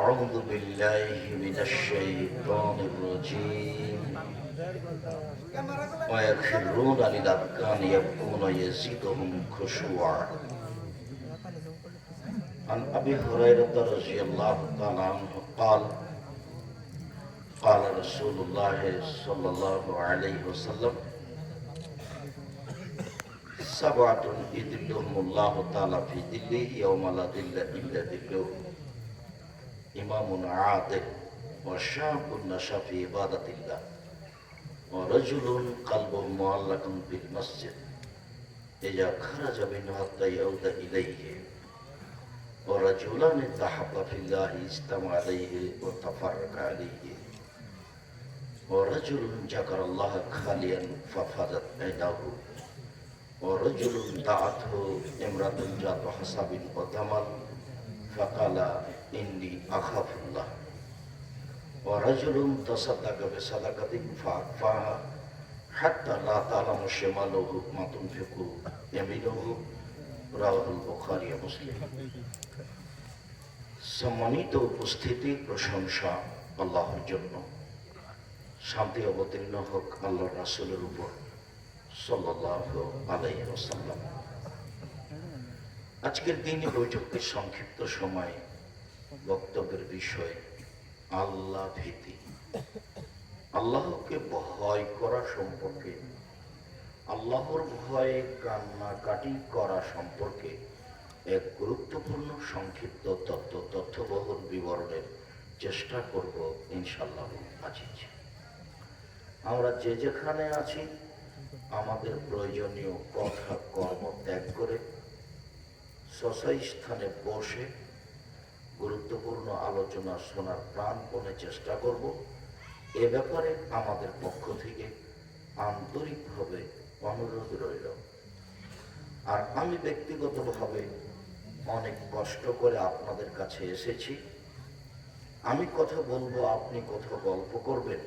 أعوذ بالله من الشيطان الرجيم ويخرون للأذقان يبكون يزيدهم خشوعا عن أبي هريرة رضي الله تعالى عنه قال قال رسول الله صلى الله عليه وسلم سبعة يظلهم الله تعالى في ظله يوم لا ظل إلا ظله إمام عادل وشاب نشأ في عبادة الله ورجل قلبه معلق بالمسجد إذا خرج منه حتى يعود إليه ورجلان تحبا في الله اجتمع عليه وتفرق عليه ورجل ذكر الله خاليا ففاضت عيناه ورجل دعته امرأة ذات حسب وجمال فقال إني أخاف الله ورجل تصدق بصدقة فأخفاها حتى لا تعلم شماله ما تنفق يمينه রাওয়াহ বুখারী ও মুসলিম। সম্মানিত উপস্থিতি, প্রশংসা আল্লাহর জন্য, শান্তি অবতীর্ণ হোক আল্লাহর রাসূলের উপর সাল্লাল্লাহু আলাইহি ওয়াসাল্লাম। আজকের দিনে বৈঠকের সংক্ষিপ্ত সময় বক্তব্যের বিষয় আল্লাহ ভীতি, আল্লাহকে ভয় করা সম্পর্কে, আল্লাহর ভয়ে কান্নাকাটি করা সম্পর্কে এক গুরুত্বপূর্ণ সংক্ষিপ্ত তথ্যবহুল বিবরণের চেষ্টা করব ইনশাআল্লাহ আজিজ। আমরা যে যেখানে আছি আমাদের প্রয়োজনীয় কথা কর্ম ত্যাগ করে স্থানে বসে গুরুত্বপূর্ণ আলোচনা শোনার প্রাণপণে চেষ্টা করব। এ ব্যাপারে আমাদের পক্ষ থেকে আন্তরিকভাবে অনুরোধ রইল। আর আমি ব্যক্তিগতভাবে অনেক কষ্ট করে আপনাদের কাছে এসেছি। আমি কথা বলবো, আপনি কথা গল্প করবেন,